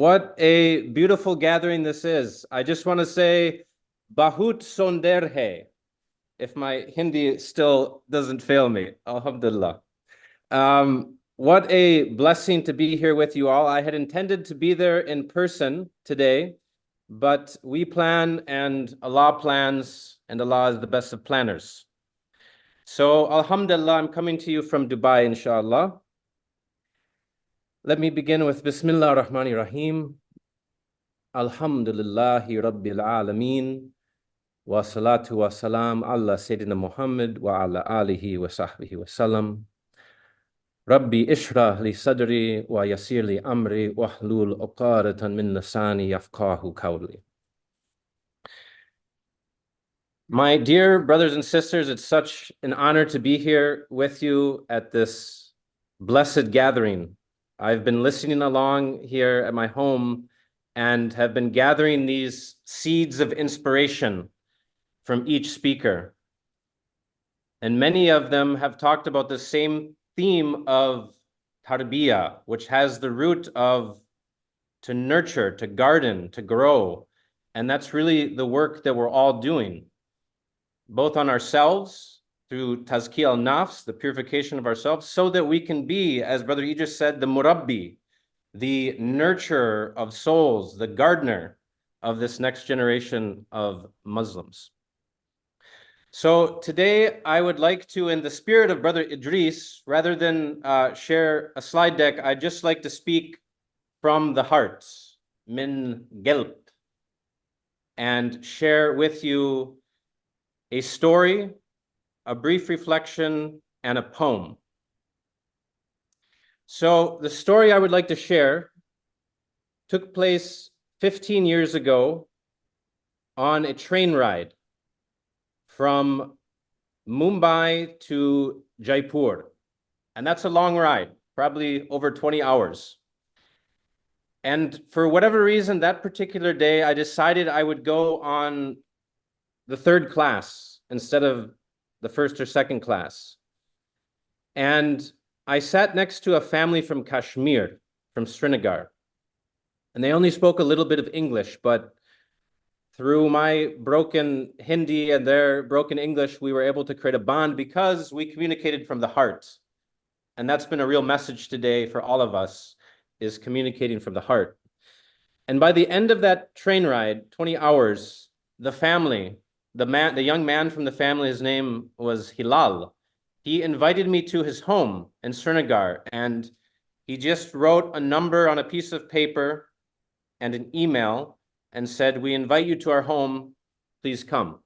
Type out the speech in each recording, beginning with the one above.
What a beautiful gathering this is. I just want to say, Bahut Sonder hai, if my Hindi still doesn't fail me. Alhamdulillah. What a blessing to be here with you all. I had intended to be there in person today, but we plan and Allah plans, and Allah is the best of planners. So, Alhamdulillah, I'm coming to you from Dubai, inshallah. Let me begin with Bismillah ar-Rahman ar-Rahim. Alhamdulillahi Rabbil Alameen. Wa salatu wa salam ala Sayyidina Muhammad wa ala alihi wa sahbihi wa salam. Rabbi ishrah li sadri wa yasir li amri wa hlul uqadatan min lisani yafqahu qawli. My dear brothers and sisters, it's such an honor to be here with you at this blessed gathering. I've been listening along here at my home and have been gathering these seeds of inspiration from each speaker. And many of them have talked about the same theme of Tarbiyyah, which has the root of to nurture, to garden, to grow. And that's really the work that we're all doing, both on ourselves through tazkiyah al-nafs, the purification of ourselves, so that we can be, as Brother Idris said, the murabbi, the nurturer of souls, the gardener of this next generation of Muslims. So today I would like to, in the spirit of Brother Idris, rather than share a slide deck, I'd just like to speak from the heart, min gelb, and share with you a story, a brief reflection, and a poem. So the story I would like to share took place 15 years ago on a train ride from Mumbai to Jaipur. And that's a long ride, probably over 20 hours. And for whatever reason, that particular day, I decided I would go on the third class instead of the first or second class. And I sat next to a family from Kashmir, from Srinagar. And they only spoke a little bit of English, but through my broken Hindi and their broken English, we were able to create a bond because we communicated from the heart. And that's been a real message today for all of us, is communicating from the heart. And by the end of that train ride, 20 hours, the family, the young man from the family, his name was Hilal. He invited me to his home in Srinagar, and he just wrote a number on a piece of paper and an email and said, "We invite you to our home, please come."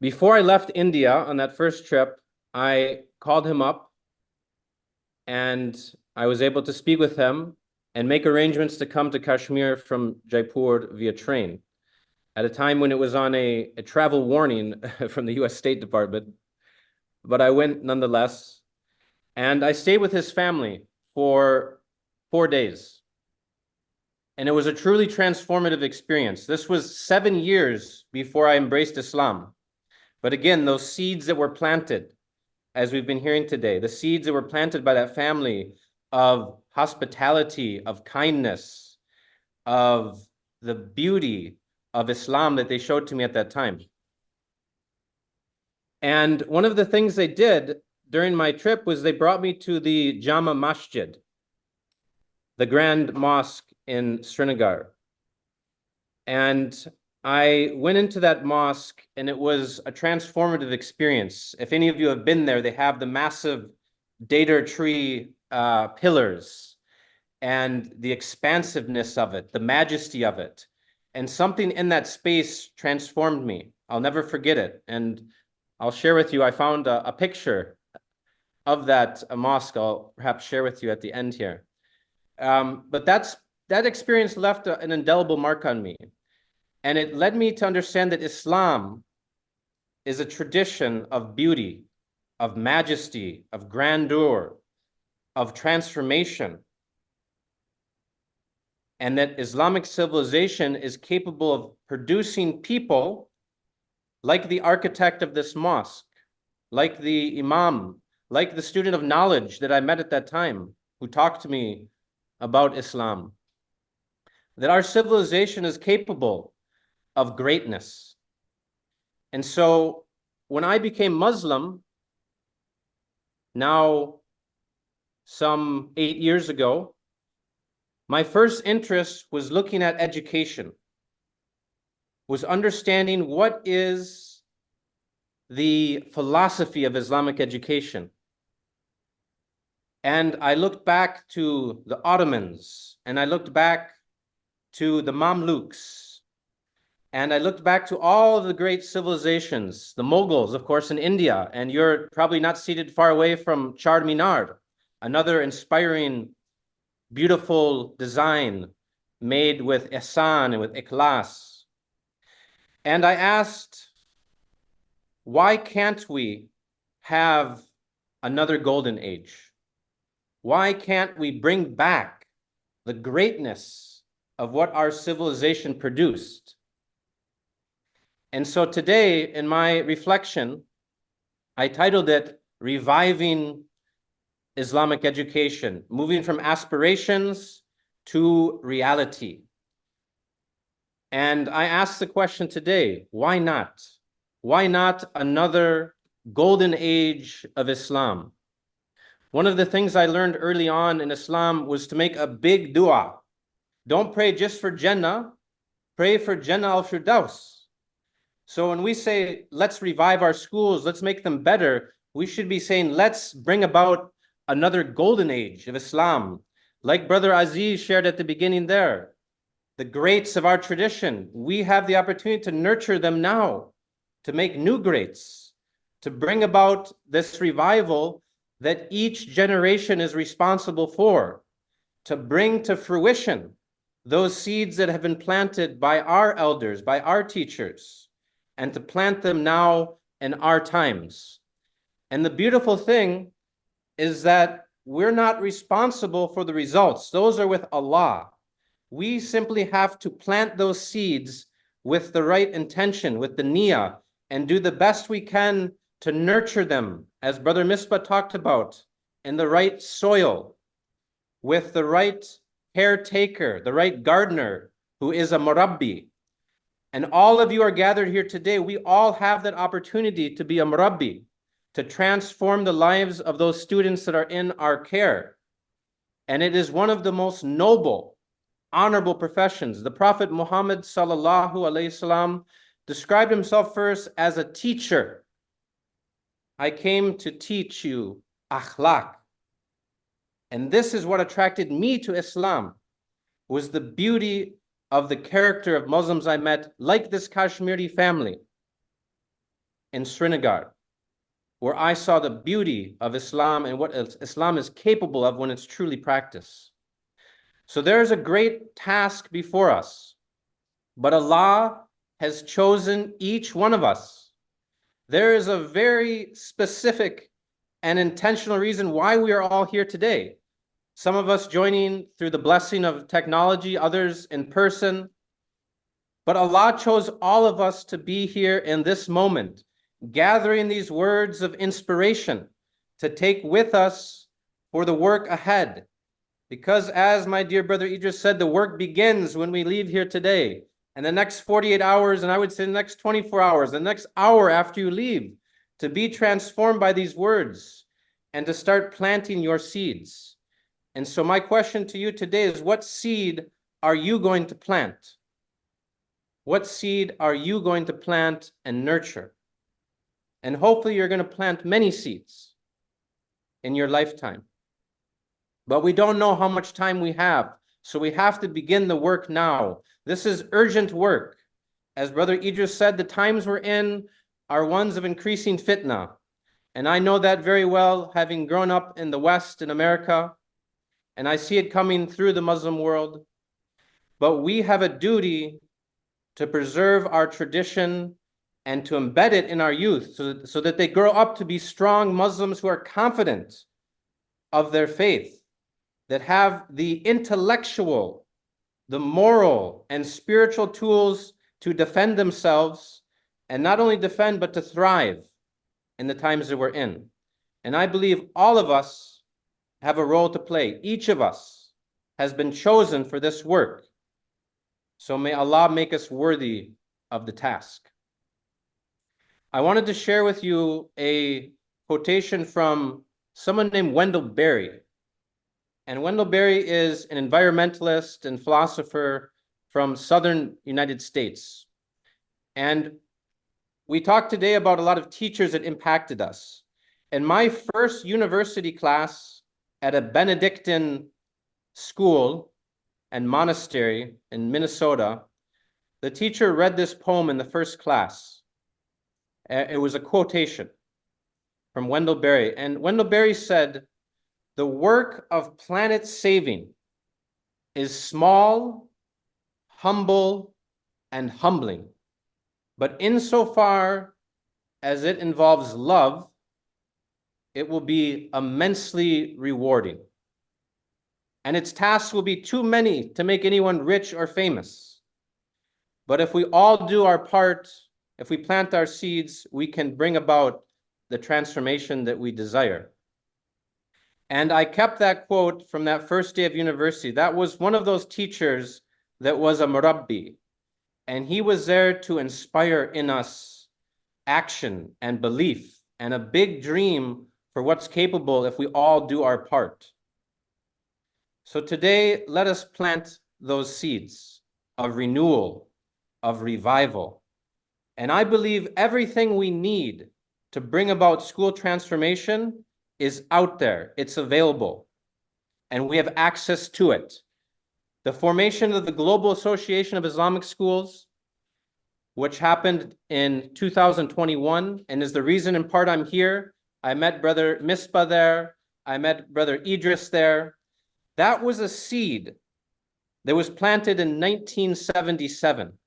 Before I left India on that first trip, I called him up and I was able to speak with him and make arrangements to come to Kashmir from Jaipur via train at a time when it was on a travel warning from the US State Department. But I went nonetheless. And I stayed with his family for 4 days. And it was a truly transformative experience. This was 7 years before I embraced Islam. But again, those seeds that were planted, as we've been hearing today, the seeds that were planted by that family of hospitality, of kindness, of the beauty of Islam that they showed to me at that time. And one of the things they did during my trip was they brought me to the Jama Masjid, the Grand Mosque in Srinagar. And I went into that mosque and it was a transformative experience. If any of you have been there, they have the massive Deodar tree pillars and the expansiveness of it, the majesty of it. And something in that space transformed me. I'll never forget it. And I'll share with you, I found a picture of that mosque I'll perhaps share with you at the end here. But that experience left an indelible mark on me. And it led me to understand that Islam is a tradition of beauty, of majesty, of grandeur, of transformation. And that Islamic civilization is capable of producing people like the architect of this mosque, like the imam, like the student of knowledge that I met at that time, who talked to me about Islam. that our civilization is capable of greatness. And so when I became Muslim, now some 8 years ago, my first interest was looking at education, was understanding what is the philosophy of Islamic education. And I looked back to the Ottomans, and I looked back to the Mamluks, and I looked back to all of the great civilizations, the Mughals, of course, in India, and you're probably not seated far away from Char Minar, another inspiring, beautiful design made with ihsan and with ikhlas. And I asked, why can't we have another golden age? Why can't we bring back the greatness of what our civilization produced? And so today, in my reflection, I titled it Reviving Islamic Education, Moving from Aspirations to Reality. And I asked the question today, why not? Why not another golden age of Islam? One of the things I learned early on in Islam was to make a big dua. Don't pray just for Jannah, pray for Jannah al-Firdaus. So when we say, let's revive our schools, let's make them better, we should be saying, let's bring about another golden age of Islam. Like Brother Aziz shared at the beginning there, the greats of our tradition, we have the opportunity to nurture them now, to make new greats, to bring about this revival that each generation is responsible for, to bring to fruition those seeds that have been planted by our elders, by our teachers, and to plant them now in our times. And the beautiful thing is that we're not responsible for the results. Those are with Allah. We simply have to plant those seeds with the right intention, with the niyyah, and do the best we can to nurture them, as Brother Misbah talked about, in the right soil, with the right caretaker, the right gardener, who is a murabbi. And all of you are gathered here today. We all have that opportunity to be a murabbi, to transform the lives of those students that are in our care. And it is one of the most noble, honorable professions. The Prophet Muhammad sallallahu alaihi wasallam described himself first as a teacher. I came to teach you akhlaq. And this is what attracted me to Islam, was the beauty of the character of Muslims I met, like this Kashmiri family in Srinagar, where I saw the beauty of Islam and what Islam is capable of when it's truly practiced. So there's a great task before us, but Allah has chosen each one of us. There is a very specific and intentional reason why we are all here today. Some of us joining through the blessing of technology, others in person. But Allah chose all of us to be here in this moment, gathering these words of inspiration to take with us for the work ahead. Because as my dear brother Idris said, the work begins when we leave here today. And the next 48 hours, and I would say the next 24 hours, the next hour after you leave, to be transformed by these words and to start planting your seeds. And so my question to you today is, what seed are you going to plant? What seed are you going to plant and nurture? And hopefully you're going to plant many seeds in your lifetime. But we don't know how much time we have, so we have to begin the work now. This is urgent work. As Brother Idris said, the times we're in are ones of increasing fitna. And I know that very well, having grown up in the West, in America, and I see it coming through the Muslim world. But we have a duty to preserve our tradition and to embed it in our youth so that they grow up to be strong Muslims who are confident of their faith, that have the intellectual, the moral, and spiritual tools to defend themselves, and not only defend, but to thrive in the times that we're in. And I believe all of us have a role to play. Each of us has been chosen for this work. So may Allah make us worthy of the task. I wanted to share with you a quotation from someone named Wendell Berry. And Wendell Berry is an environmentalist and philosopher from Southern United States. And we talked today about a lot of teachers that impacted us. In my first university class at a Benedictine school and monastery in Minnesota, the teacher read this poem in the first class. It was a quotation from Wendell Berry. And Wendell Berry said, "The work of planet saving is small, humble, and humbling. But insofar as it involves love, it will be immensely rewarding. And its tasks will be too many to make anyone rich or famous. But if we all do our part, if we plant our seeds, we can bring about the transformation that we desire." And I kept that quote from that first day of university. That was one of those teachers that was a murabbi. And he was there to inspire in us action and belief and a big dream for what's capable if we all do our part. So today, let us plant those seeds of renewal, of revival. And I believe everything we need to bring about school transformation is out there. It's available. And we have access to it. The formation of the Global Association of Islamic Schools, which happened in 2021, and is the reason in part I'm here. I met Brother Misbah there. I met Brother Idris there. That was a seed that was planted in 1977.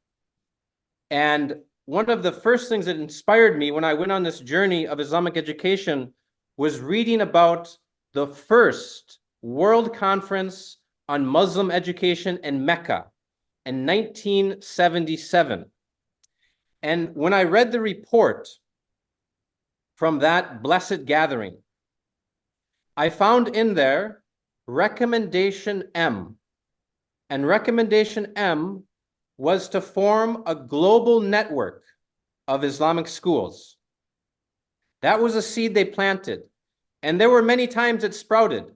And one of the first things that inspired me when I went on this journey of Islamic education was reading about the first World Conference on Muslim Education in Mecca in 1977. And when I read the report from that blessed gathering, I found in there Recommendation M. And Recommendation M was to form a global network of Islamic schools. That was a seed they planted. And there were many times it sprouted.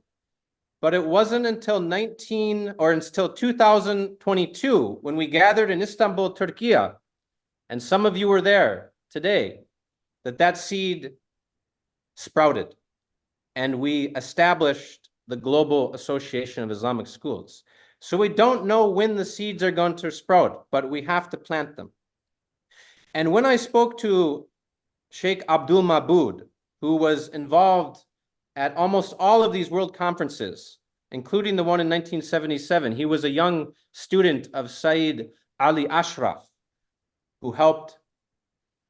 But it wasn't until 2022 when we gathered in Istanbul, Turkey, and some of you were there today, that seed sprouted. And we established the Global Association of Islamic Schools. So we don't know when the seeds are going to sprout, but we have to plant them. And when I spoke to Sheikh Abdul Mabud, who was involved at almost all of these world conferences, including the one in 1977, he was a young student of Sayyid Ali Ashraf, who helped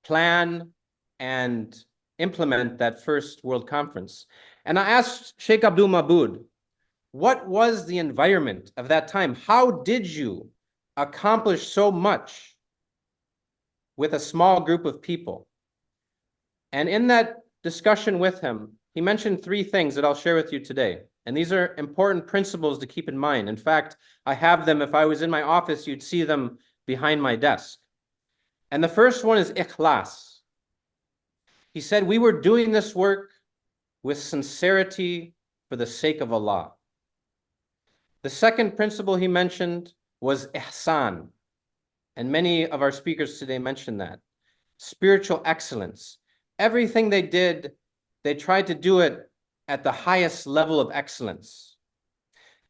plan and implement that first world conference. And I asked Sheikh Abdul Mabud, what was the environment of that time? How did you accomplish so much with a small group of people? And in that discussion with him, he mentioned three things that I'll share with you today. And these are important principles to keep in mind. In fact, I have them. If I was in my office, you'd see them behind my desk. And the first one is ikhlas. He said, we were doing this work with sincerity for the sake of Allah. The second principle he mentioned was ihsan. And many of our speakers today mentioned that. Spiritual excellence. Everything they did, they tried to do it at the highest level of excellence.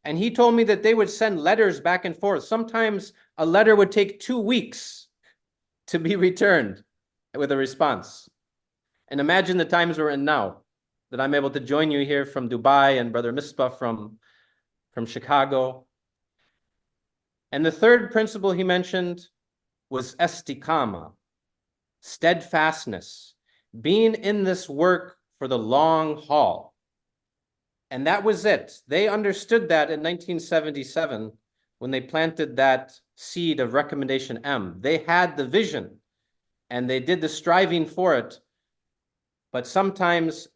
And he told me that they would send letters back and forth. Sometimes a letter would take 2 weeks to be returned with a response. And imagine the times we're in now, that I'm able to join you here from Dubai and Brother Misbah from Chicago. And the third principle he mentioned was istiqama, steadfastness, being in this work for the long haul. And that was it. They understood that in 1977 when they planted that seed of Recommendation M. They had the vision and they did the striving for it. But sometimes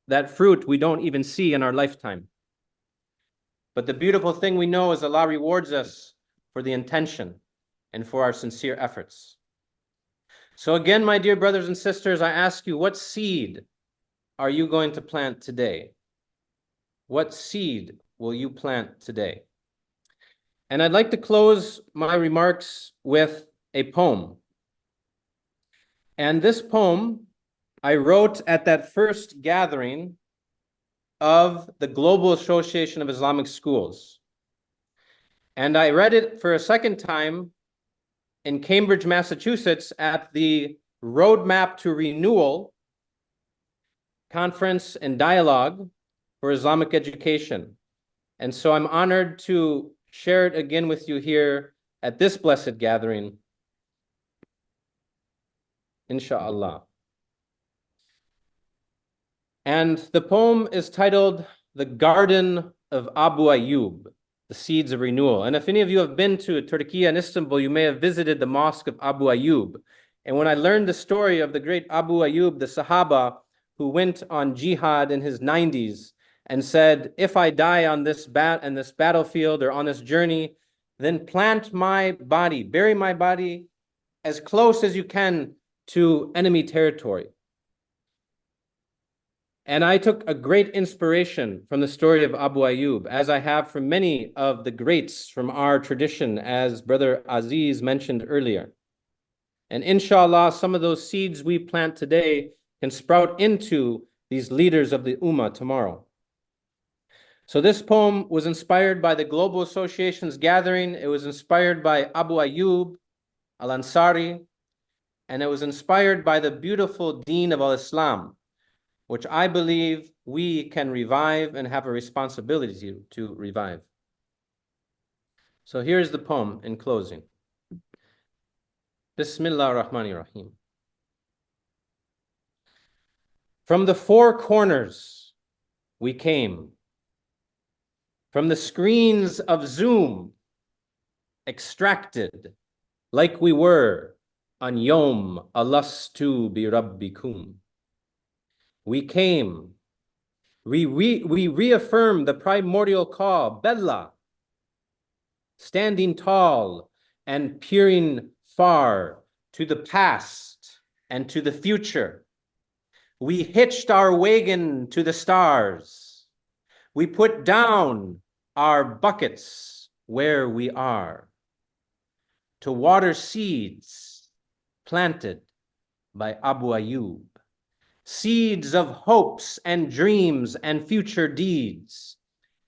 that fruit we don't even see in our lifetime. But the beautiful thing we know is Allah rewards us for the intention. and for our sincere efforts. So again, my dear brothers and sisters, I ask you, what seed are you going to plant today? What seed will you plant today? And I'd like to close my remarks with a poem. And this poem I wrote at that first gathering of the Global Association of Islamic Schools. And I read it for a second time in Cambridge, Massachusetts at the Roadmap to Renewal Conference and Dialogue for Islamic Education. And so I'm honored to share it again with you here at this blessed gathering, inshallah. And the poem is titled The Garden of Abu Ayyub, the Seeds of Renewal. And if any of you have been to Turkey and Istanbul, you may have visited the mosque of Abu Ayyub. And when I learned the story of the great Abu Ayyub, the Sahaba, who went on jihad in his 90s and said, if I die on this battlefield or on this journey, then plant my body, bury my body as close as you can to enemy territory. And I took a great inspiration from the story of Abu Ayyub, as I have from many of the greats from our tradition, as Brother Aziz mentioned earlier. And inshallah, some of those seeds we plant today can sprout into these leaders of the Ummah tomorrow. So this poem was inspired by the Global Association's gathering. It was inspired by Abu Ayyub al-Ansari, and it was inspired by the beautiful deen of al-Islam, which I believe we can revive and have a responsibility to revive. So here's the poem in closing. Bismillah ar-Rahman ar-Rahim. From the four corners we came, from the screens of Zoom, extracted like we were on Yom Alastu bi Rabbikum. We came, we reaffirmed the primordial call, Bella, standing tall and peering far to the past and to the future. We hitched our wagon to the stars. We put down our buckets where we are to water seeds planted by Abu Ayyub. Seeds of hopes and dreams and future deeds.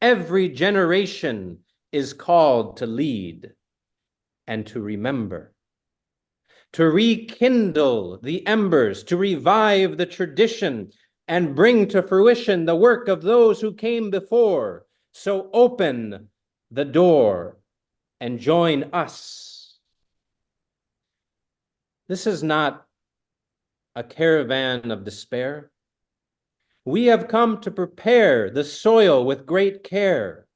Every generation is called to lead and to remember, to rekindle the embers, to revive the tradition and bring to fruition the work of those who came before. So open the door and join us. This is not a caravan of despair. We have come to prepare the soil with great care.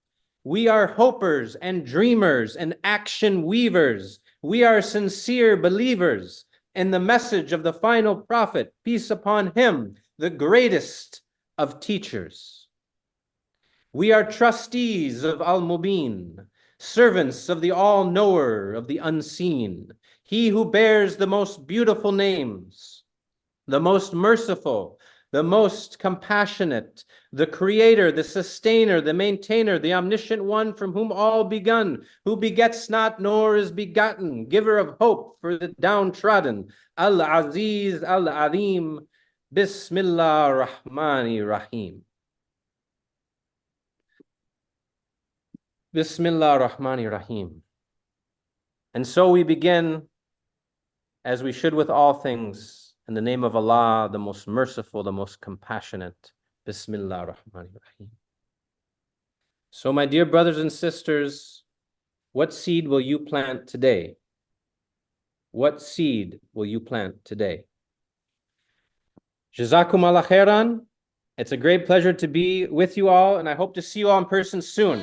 We are hopers and dreamers and action weavers. We are sincere believers in the message of the final prophet, peace upon him, the greatest of teachers. We are trustees of Al-Mubin, servants of the all-knower of the unseen, he who bears the most beautiful names, the most merciful, the most compassionate, the creator, the sustainer, the maintainer, the omniscient one from whom all begun, who begets not nor is begotten, giver of hope for the downtrodden, Al-Aziz, Al-Azim, Bismillah ar-Rahmani rahim. Bismillah ar-Rahmani rahim. And so we begin, as we should with all things, in the name of Allah, the most merciful, the most compassionate. Bismillah ar-Rahman ar-Rahim. So my dear brothers and sisters, what seed will you plant today? What seed will you plant today? Jazakum Allah khairan. It's a great pleasure to be with you all, and I hope to see you all in person soon.